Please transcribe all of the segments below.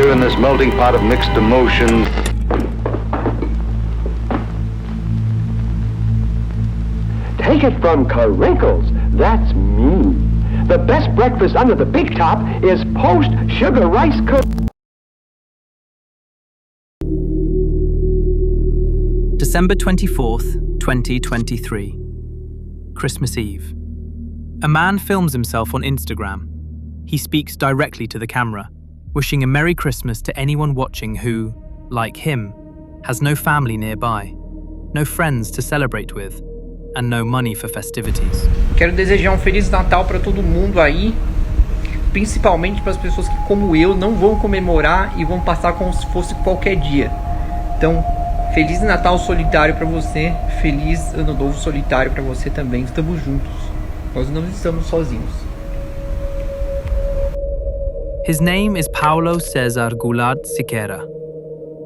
here in this melting pot of mixed emotions. Take it from Crinkles, that's me. The best breakfast under the big top is post-sugar rice cookie. December 24th, 2023. Christmas Eve. A man films himself on Instagram. He speaks directly to the camera, wishing a Merry Christmas to anyone watching who, like him, has no family nearby, no friends to celebrate with, and no money for festivities. Quero desejar Feliz Natal para todo mundo aí, principalmente para as pessoas que, como eu, não vão comemorar e vão passar como se fosse qualquer dia. Então, Feliz Natal solitário para você, Feliz Ano Novo solitário para você também. Estamos juntos. Nós não estamos sozinhos. His name is Paulo Cesar Goulart Siqueira.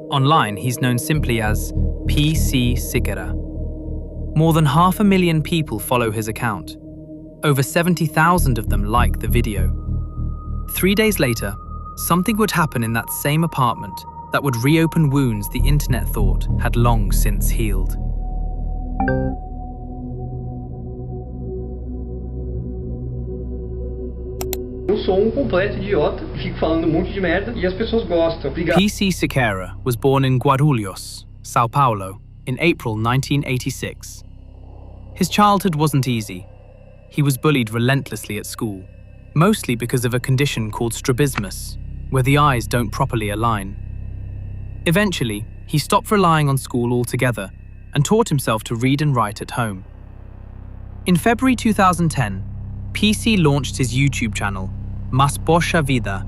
Online, he's known simply as PC Siqueira. More than 500,000 people follow his account. Over 70,000 of them like the video. 3 days later, something would happen in that same apartment that would reopen wounds the internet thought had long since healed. Eu sou completo idiota, fico falando monte de merda e as pessoas gostam. Obrigado. PC Siqueira was born in Guarulhos, São Paulo, in April 1986. His childhood wasn't easy. He was bullied relentlessly at school, mostly because of a condition called strabismus, where the eyes don't properly align. Eventually, he stopped relying on school altogether and taught himself to read and write at home. In February 2010, PC launched his YouTube channel, Mas Poxa Vida,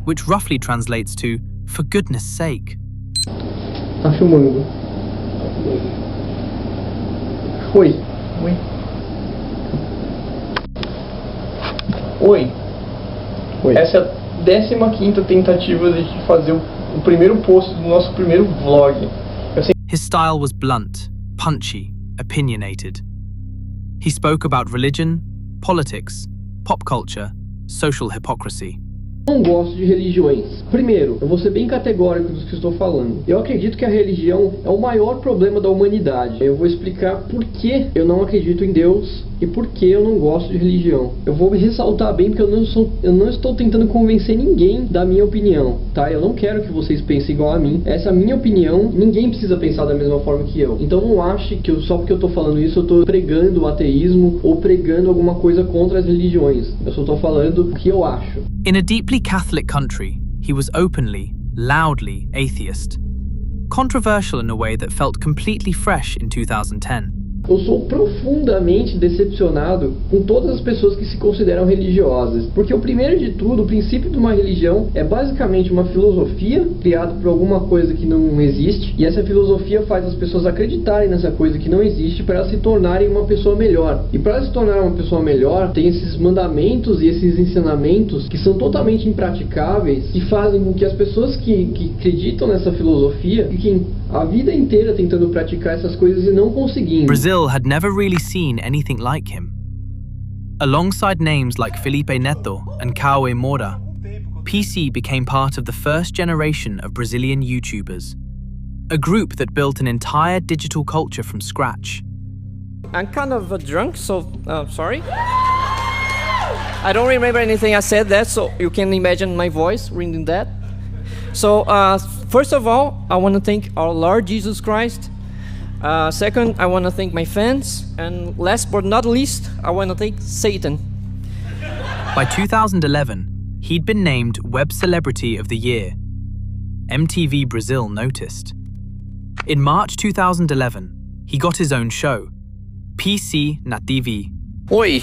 which roughly translates to, for goodness sake. Tá filmando. Oi. Oi. Oi. Oi. Essa é a 15ª tentativa de fazer o primeiro post do nosso primeiro vlog. His style was blunt, punchy, opinionated. He spoke about religion, politics, pop culture, social hypocrisy. Eu não gosto de religiões. Primeiro, eu vou ser bem categórico dos que estou falando. Eu acredito que a religião é o maior problema da humanidade. Eu vou explicar por que eu não acredito em Deus e por que eu não gosto de religião. Eu vou ressaltar bem porque eu não estou tentando convencer ninguém da minha opinião, tá? Eu não quero que vocês pensem igual a mim. Essa é a minha opinião, ninguém precisa pensar da mesma forma que eu. Então não ache que só porque eu estou falando isso eu estou pregando o ateísmo ou pregando alguma coisa contra as religiões. Eu só estou falando o que eu acho. In a deeply Catholic country, he was openly, loudly atheist. Controversial in a way that felt completely fresh in 2010. Eu sou profundamente decepcionado com todas as pessoas que se consideram religiosas, porque o primeiro de tudo, o princípio de uma religião é basicamente uma filosofia criada por alguma coisa que não existe, e essa filosofia faz as pessoas acreditarem nessa coisa que não existe para elas se tornarem uma pessoa melhor. E para se tornar uma pessoa melhor, tem esses mandamentos e esses ensinamentos que são totalmente impraticáveis e fazem com que as pessoas que acreditam nessa filosofia fiquem a vida inteira tentando praticar essas coisas e não conseguindo. Brazil had never really seen anything like him. Alongside names like Felipe Neto and Cauê Moura, PC became part of the first generation of Brazilian YouTubers, a group that built an entire digital culture from scratch. I'm kind of drunk, so sorry. I don't remember anything I said that, so you can imagine my voice reading that. So, first of all, I want to thank our Lord Jesus Christ. Second, I want to thank my fans. And last but not least, I want to thank Satan. By 2011, he'd been named Web Celebrity of the Year. MTV Brazil noticed. In March 2011, he got his own show, PC na TV. Oi,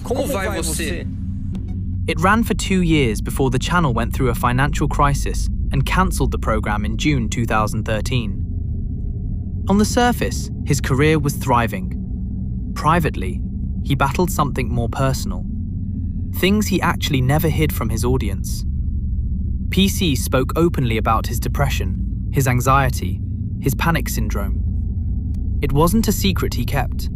como vai você? It ran for 2 years before the channel went through a financial crisis and cancelled the program in June 2013. On the surface, his career was thriving. Privately, he battled something more personal. Things he actually never hid from his audience. PC spoke openly about his depression, his anxiety, his panic syndrome. It wasn't a secret he kept.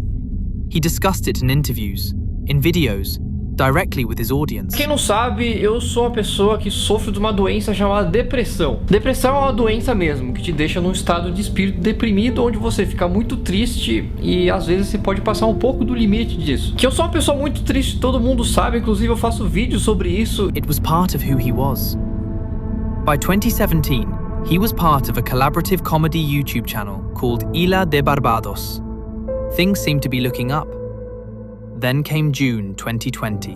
He discussed it in interviews, in videos, directly with his audience. Quem não sabe, eu sou uma pessoa que sofre de uma doença chamada depressão. Depressão é uma doença mesmo, que te deixa num estado de espírito deprimido, onde você fica muito triste e às vezes você pode passar um pouco do limite disso. Que eu sou uma pessoa muito triste, todo mundo sabe, inclusive eu faço vídeos sobre isso. It was part of who he was. By 2017, he was part of a collaborative comedy YouTube channel called Ilha de Barbados. Things seemed to be looking up. Then came June 2020.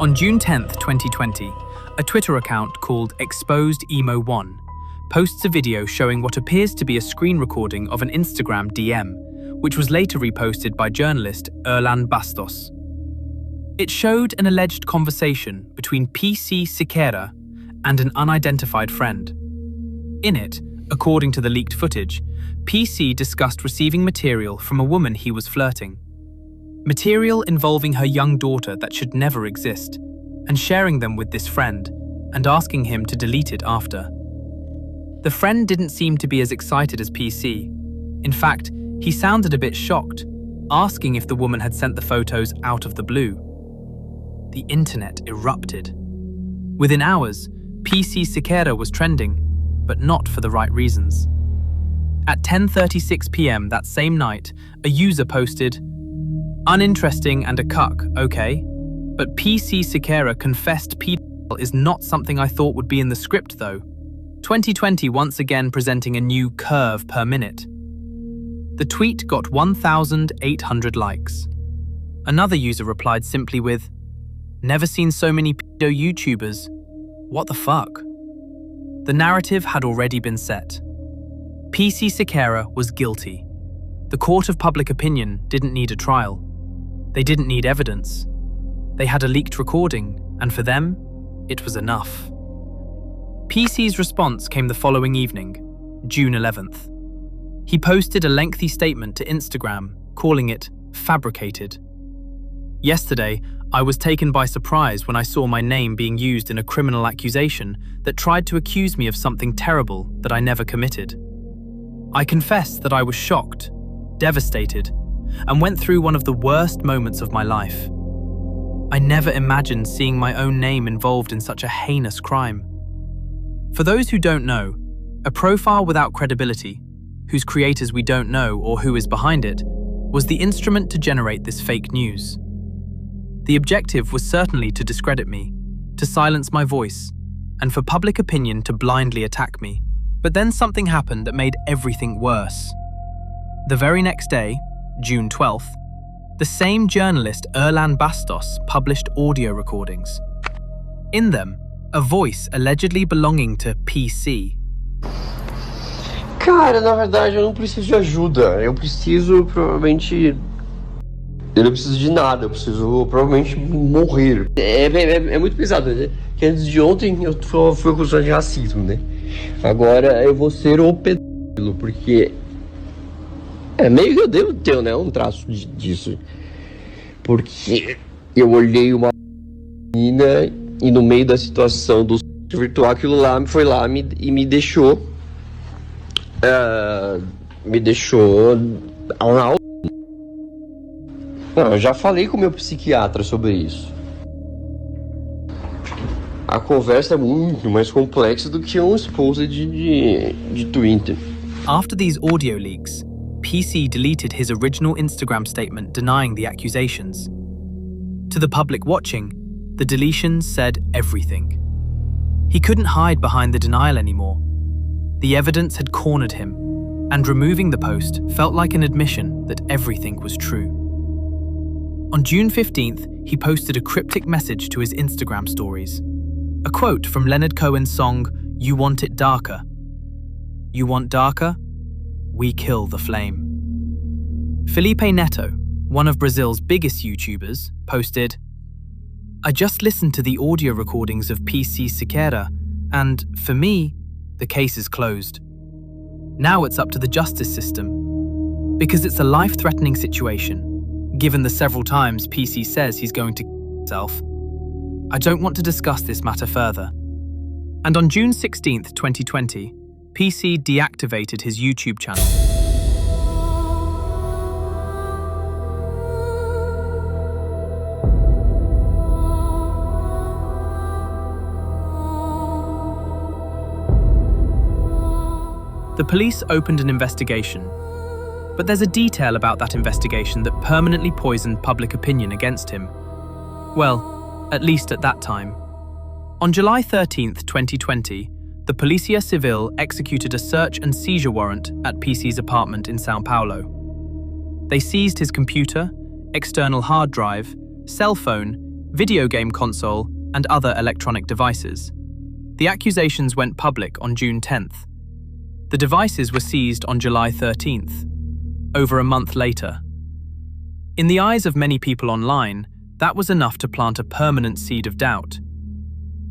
On June 10th, 2020, a Twitter account called Exposed Emo1 posts a video showing what appears to be a screen recording of an Instagram DM, which was later reposted by journalist Erlan Bastos. It showed an alleged conversation between PC Siqueira and an unidentified friend. In it, according to the leaked footage, PC discussed receiving material from a woman he was flirting. Material involving her young daughter that should never exist, and sharing them with this friend, and asking him to delete it after. The friend didn't seem to be as excited as PC. In fact, he sounded a bit shocked, asking if the woman had sent the photos out of the blue. The internet erupted. Within hours, PC Siqueira was trending, but not for the right reasons. At 10:36 p.m. that same night, a user posted, "Uninteresting and a cuck, okay? But PC Siqueira confessed pedal is not something I thought would be in the script though." 2020 once again presenting a new curve per minute. The tweet got 1,800 likes. Another user replied simply with, "Never seen so many pedo YouTubers. What the fuck?" The narrative had already been set. PC Siqueira was guilty. The court of public opinion didn't need a trial. They didn't need evidence. They had a leaked recording, and for them, it was enough. PC's response came the following evening, June 11th. He posted a lengthy statement to Instagram, calling it fabricated. "Yesterday, I was taken by surprise when I saw my name being used in a criminal accusation that tried to accuse me of something terrible that I never committed. I confess that I was shocked, devastated, and went through one of the worst moments of my life. I never imagined seeing my own name involved in such a heinous crime." For those who don't know, a profile without credibility, whose creators we don't know or who is behind it, was the instrument to generate this fake news. The objective was certainly to discredit me, to silence my voice, and for public opinion to blindly attack me. But then something happened that made everything worse. The very next day, June 12th, the same journalist Erlan Bastos published audio recordings. In them, a voice allegedly belonging to PC. Cara, na verdade eu não preciso de ajuda. Eu preciso provavelmente... Eu não preciso de nada, eu preciso provavelmente morrer. É muito pesado, né? Que antes de ontem eu fui acusado de racismo, né? Agora eu vou ser o pedófilo, porque... É meio que eu devo ter, né? Um traço disso. Porque eu olhei uma menina e no meio da situação do virtual, aquilo lá foi lá e me deixou... me deixou... Não, eu já falei com o meu psiquiatra sobre isso. A conversa é muito mais complexa do que um expose de Twitter. After these audio leaks, PC deleted his original Instagram statement denying the accusations. To the public watching, the deletion said everything. He couldn't hide behind the denial anymore. The evidence had cornered him, and removing the post felt like an admission that everything was true. On June 15th, he posted a cryptic message to his Instagram stories. A quote from Leonard Cohen's song, "You Want It Darker." "You want darker? We kill the flame." Felipe Neto, one of Brazil's biggest YouTubers, posted, "I just listened to the audio recordings of PC Siqueira, and, for me, the case is closed. Now it's up to the justice system. Because it's a life-threatening situation, given the several times PC says he's going to kill himself. I don't want to discuss this matter further." And on June 16th, 2020, PC deactivated his YouTube channel. The police opened an investigation, but there's a detail about that investigation that permanently poisoned public opinion against him. Well, at least at that time. On July 13th, 2020, the Polícia Civil executed a search and seizure warrant at PC's apartment in São Paulo. They seized his computer, external hard drive, cell phone, video game console, and other electronic devices. The accusations went public on June 10th. The devices were seized on July 13th, over a month later. In the eyes of many people online, that was enough to plant a permanent seed of doubt.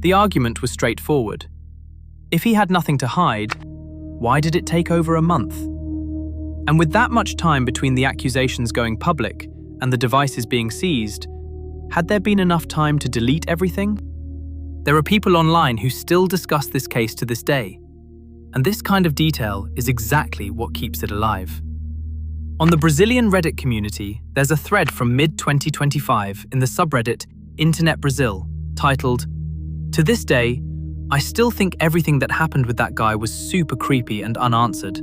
The argument was straightforward. If he had nothing to hide, why did it take over a month? And with that much time between the accusations going public and the devices being seized, had there been enough time to delete everything? There are people online who still discuss this case to this day. And this kind of detail is exactly what keeps it alive. On the Brazilian Reddit community, there's a thread from mid-2025 in the subreddit Internet Brazil titled, "To this day, I still think everything that happened with that guy was super creepy and unanswered,"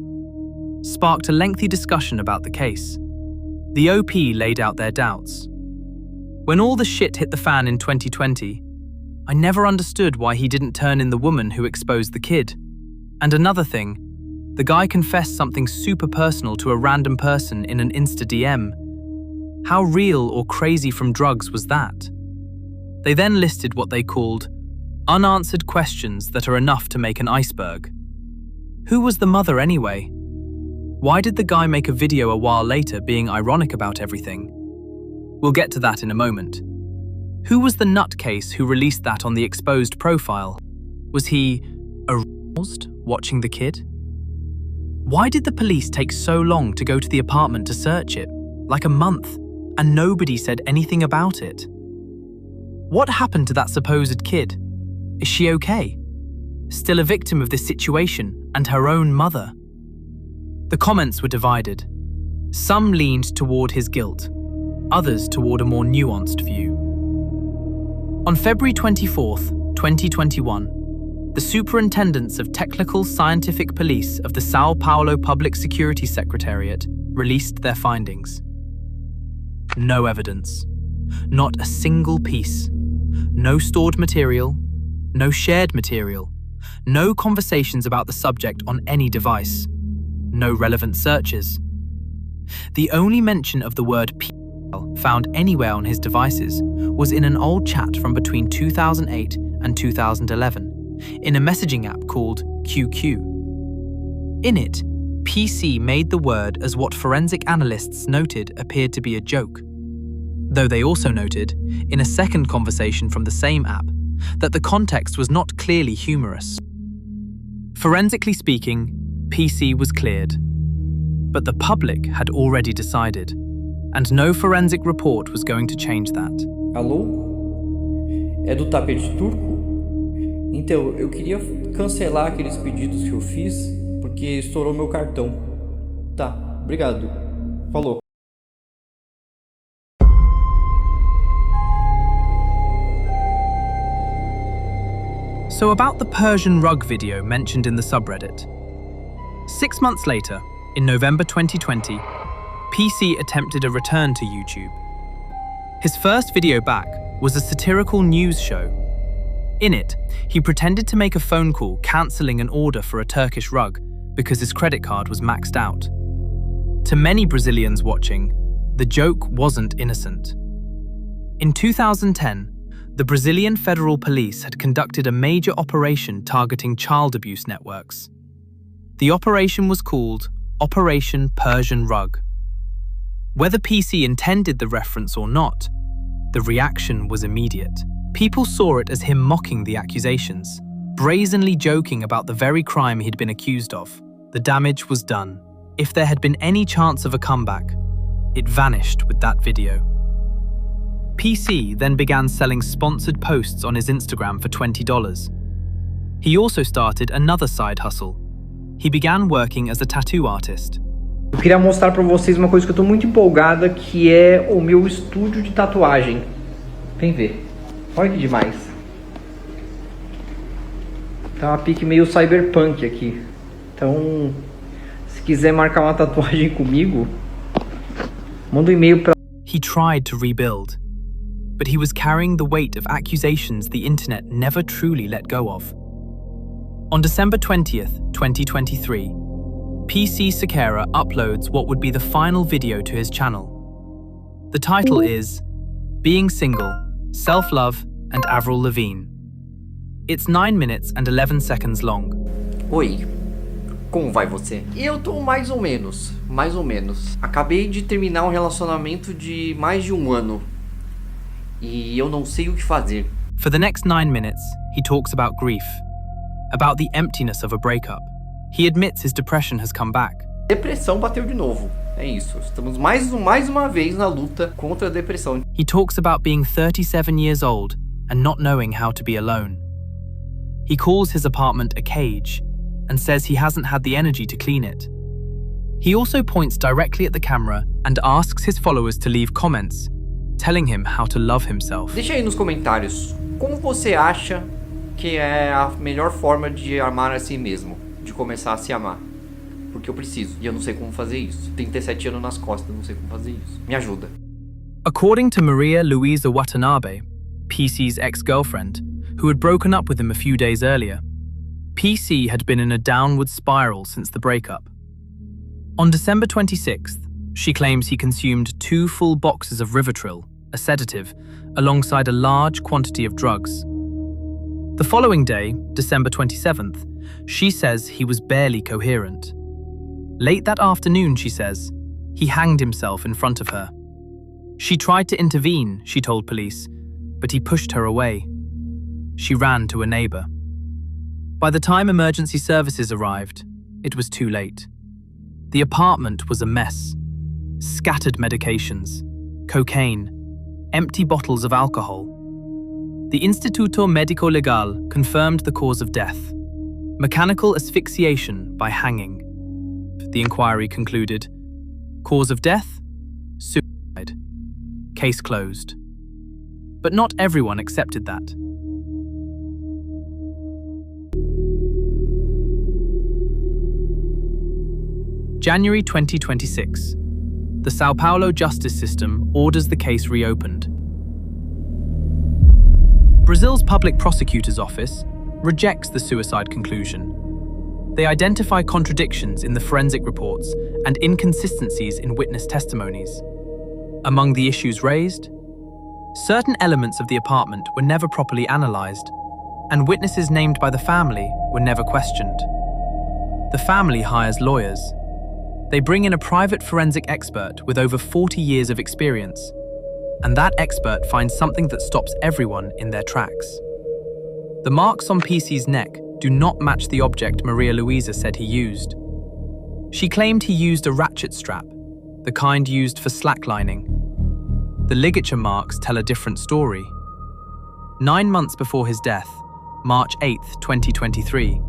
sparked a lengthy discussion about the case. The OP laid out their doubts. When all the shit hit the fan in 2020, I never understood why he didn't turn in the woman who exposed the kid. And another thing, the guy confessed something super personal to a random person in an Insta DM. How real or crazy from drugs was that? They then listed what they called unanswered questions that are enough to make an iceberg. Who was the mother anyway? Why did the guy make a video a while later being ironic about everything? We'll get to that in a moment. Who was the nutcase who released that on the exposed profile? Was he aroused watching the kid? Why did the police take so long to go to the apartment to search it, like a month, and nobody said anything about it? What happened to that supposed kid? Is she okay? Still a victim of this situation and her own mother? The comments were divided. Some leaned toward his guilt, others toward a more nuanced view. On February 24th, 2021, the Superintendents of Technical Scientific Police of the São Paulo Public Security Secretariat released their findings. No evidence. Not a single piece. No stored material. No shared material. No conversations about the subject on any device. No relevant searches. The only mention of the word P found anywhere on his devices was in an old chat from between 2008 and 2011. In a messaging app called QQ. In it, PC made the word as what forensic analysts noted appeared to be a joke. Though they also noted, in a second conversation from the same app, that the context was not clearly humorous. Forensically speaking, PC was cleared. But the public had already decided, and no forensic report was going to change that. Alô? É do tapete turco? Então, eu queria cancelar aqueles pedidos que eu fiz, porque estourou meu cartão. Tá, obrigado. Falou. So about the Persian rug video mentioned in the subreddit. 6 months later, in November 2020, PC attempted a return to YouTube. His first video back was a satirical news show. In it, he pretended to make a phone call cancelling an order for a Turkish rug because his credit card was maxed out. To many Brazilians watching, the joke wasn't innocent. In 2010, the Brazilian Federal Police had conducted a major operation targeting child abuse networks. The operation was called Operation Persian Rug. Whether PC intended the reference or not, the reaction was immediate. People saw it as him mocking the accusations, brazenly joking about the very crime he'd been accused of. The damage was done. If there had been any chance of a comeback, it vanished with that video. PC then began selling sponsored posts on his Instagram for $20. He also started another side hustle. he began working as a tattoo artist. Eu queria mostrar pra vocês uma coisa que eu tô muito empolgada, que é o meu estúdio de tatuagem. Vem ver. Olha que demais. Tá uma pique meio cyberpunk aqui. Então, se quiser marcar uma tatuagem comigo, manda um e-mail pra... He tried to rebuild, but he was carrying the weight of accusations the internet never truly let go of. On December 20th, 2023, PC Sequeira uploads what would be the final video to his channel. The title is Being Single, Self-Love and Avril Lavigne. It's 9 minutes and 11 seconds long. Oi, como vai você? Eu tô mais ou menos. Acabei de terminar um relacionamento de mais de 1 ano. E eu não sei o que fazer. For the next 9 minutes, he talks about grief, about the emptiness of a breakup. He admits his depression has come back. Depressão bateu de novo. É isso. Estamos mais uma vez na luta contra a depressão. He talks about being 37 years old and not knowing how to be alone. He calls his apartment a cage and says he hasn't had the energy to clean it. He also points directly at the camera and asks his followers to leave comments, telling him how to love himself. Deixa aí nos comentários como você acha que é a melhor forma de amar a si mesmo, de começar a se amar. Porque eu preciso, e eu não sei como fazer isso. 37 anos nas costas, não sei como fazer isso. Me ajuda. According to Maria Luisa Watanabe, PC's ex-girlfriend, who had broken up with him a few days earlier, PC had been in a downward spiral since the breakup. On December 26th, she claims he consumed 2 full boxes of Rivotril, a sedative, alongside a large quantity of drugs. The following day, December 27th, she says he was barely coherent. Late that afternoon, she says, he hanged himself in front of her. She tried to intervene, she told police, but he pushed her away. She ran to a neighbor. By the time emergency services arrived, it was too late. The apartment was a mess. Scattered medications, cocaine, empty bottles of alcohol. The Instituto Médico Legal confirmed the cause of death: mechanical asphyxiation by hanging. The inquiry concluded: cause of death? Suicide. Case closed. But not everyone accepted that. January 2026. The Sao Paulo justice system orders the case reopened. Brazil's public prosecutor's office rejects the suicide conclusion. They identify contradictions in the forensic reports and inconsistencies in witness testimonies. Among the issues raised, certain elements of the apartment were never properly analysed, and witnesses named by the family were never questioned. The family hires lawyers. They bring in a private forensic expert with over 40 years of experience, and that expert finds something that stops everyone in their tracks. The marks on PC's neck do not match the object Maria Luisa said he used. She claimed he used a ratchet strap, the kind used for slacklining. The ligature marks tell a different story. 9 months before his death, March 8th, 2023,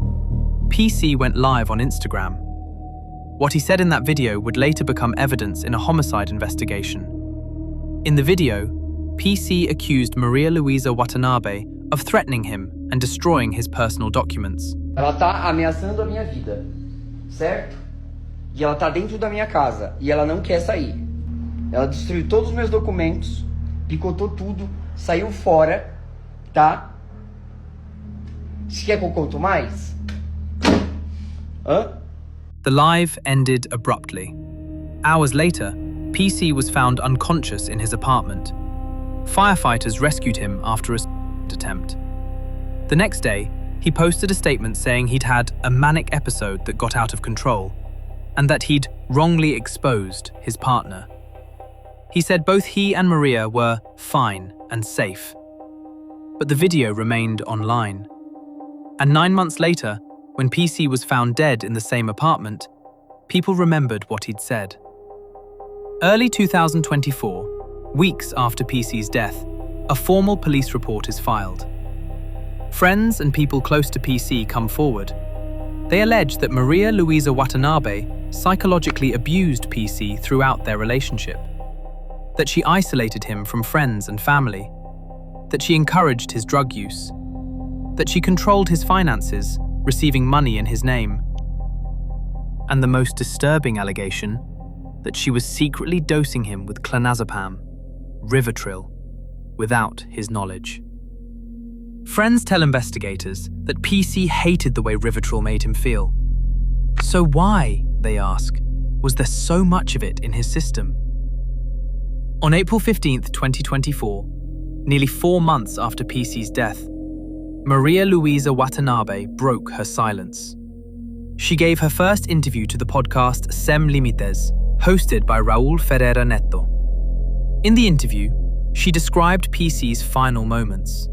PC went live on Instagram. What he said in that video would later become evidence in a homicide investigation. In the video, PC accused Maria Luisa Watanabe of threatening him and destroying his personal documents. Ela tá ameaçando a minha vida, certo? E ela tá dentro da minha casa e ela não quer sair. Ela destruiu todos os meus documentos, picotou tudo, saiu fora, tá? Você quer que eu conto mais? Hã? The live ended abruptly. Hours later, PC was found unconscious in his apartment. Firefighters rescued him after a suicide attempt. The next day, he posted a statement saying he'd had a manic episode that got out of control, and that he'd wrongly exposed his partner. He said both he and Maria were fine and safe. But the video remained online. And 9 months later, when PC was found dead in the same apartment, people remembered what he'd said. Early 2024, weeks after PC's death, a formal police report is filed. Friends and people close to PC come forward. They allege that Maria Luisa Watanabe psychologically abused PC throughout their relationship, that she isolated him from friends and family, that she encouraged his drug use, that she controlled his finances, receiving money in his name, and the most disturbing allegation, that she was secretly dosing him with clonazepam, Rivotril, without his knowledge. Friends tell investigators that PC hated the way Rivotril made him feel. So why, they ask, was there so much of it in his system? On April 15, 2024, nearly 4 months after PC's death, Maria Luisa Watanabe broke her silence. She gave her first interview to the podcast Sem Limites, hosted by Raul Ferreira Neto. In the interview, she described PC's final moments.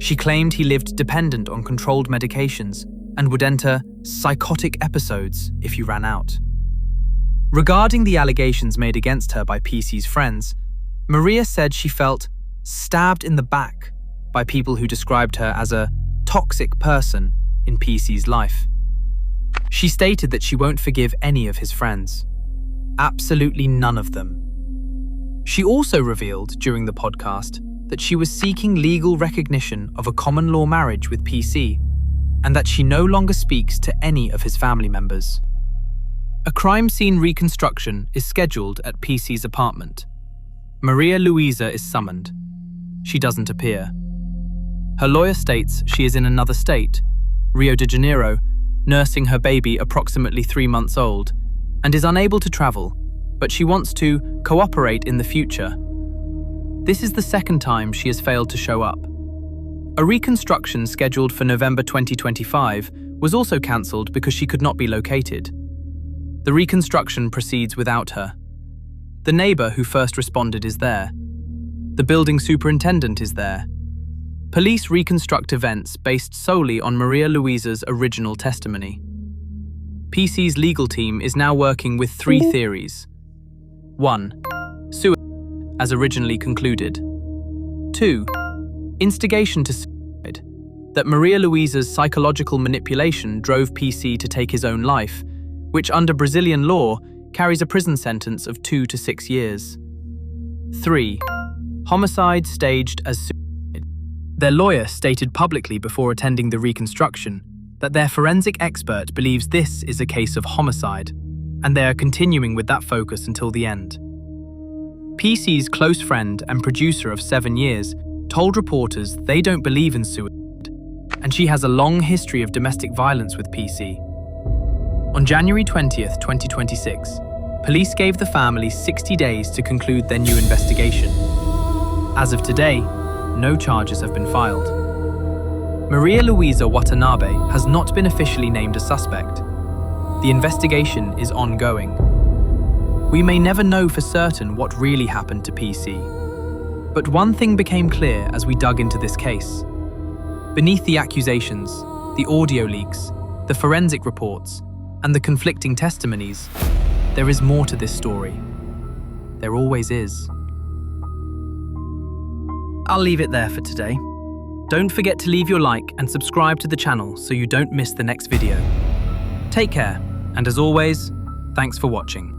She claimed he lived dependent on controlled medications and would enter psychotic episodes if he ran out. Regarding the allegations made against her by PC's friends, Maria said she felt stabbed in the back by people who described her as a toxic person in PC's life. She stated that she won't forgive any of his friends. Absolutely none of them. She also revealed during the podcast that she was seeking legal recognition of a common law marriage with PC, and that she no longer speaks to any of his family members. A crime scene reconstruction is scheduled at PC's apartment. Maria Luisa is summoned. She doesn't appear. Her lawyer states she is in another state, Rio de Janeiro, nursing her baby approximately 3 months old, and is unable to travel, but she wants to cooperate in the future. This is the second time she has failed to show up. A reconstruction scheduled for November 2025 was also cancelled because she could not be located. The reconstruction proceeds without her. The neighbour who first responded is there. The building superintendent is there. Police reconstruct events based solely on Maria Luisa's original testimony. PC's legal team is now working with 3 theories. 1. Suicide, as originally concluded. 2. Instigation to suicide, that Maria Luisa's psychological manipulation drove PC to take his own life, which under Brazilian law carries a prison sentence of 2 to 6 years. 3. Homicide staged as suicide. Their lawyer stated publicly before attending the reconstruction that their forensic expert believes this is a case of homicide, and they are continuing with that focus until the end. PC's close friend and producer of 7 years told reporters they don't believe in suicide, and she has a long history of domestic violence with PC. On January 20th, 2026, police gave the family 60 days to conclude their new investigation. As of today, no charges have been filed. Maria Luisa Watanabe has not been officially named a suspect. The investigation is ongoing. We may never know for certain what really happened to PC. But one thing became clear as we dug into this case. Beneath the accusations, the audio leaks, the forensic reports, and the conflicting testimonies, there is more to this story. There always is. I'll leave it there for today. Don't forget to leave your like and subscribe to the channel so you don't miss the next video. Take care, and as always, thanks for watching.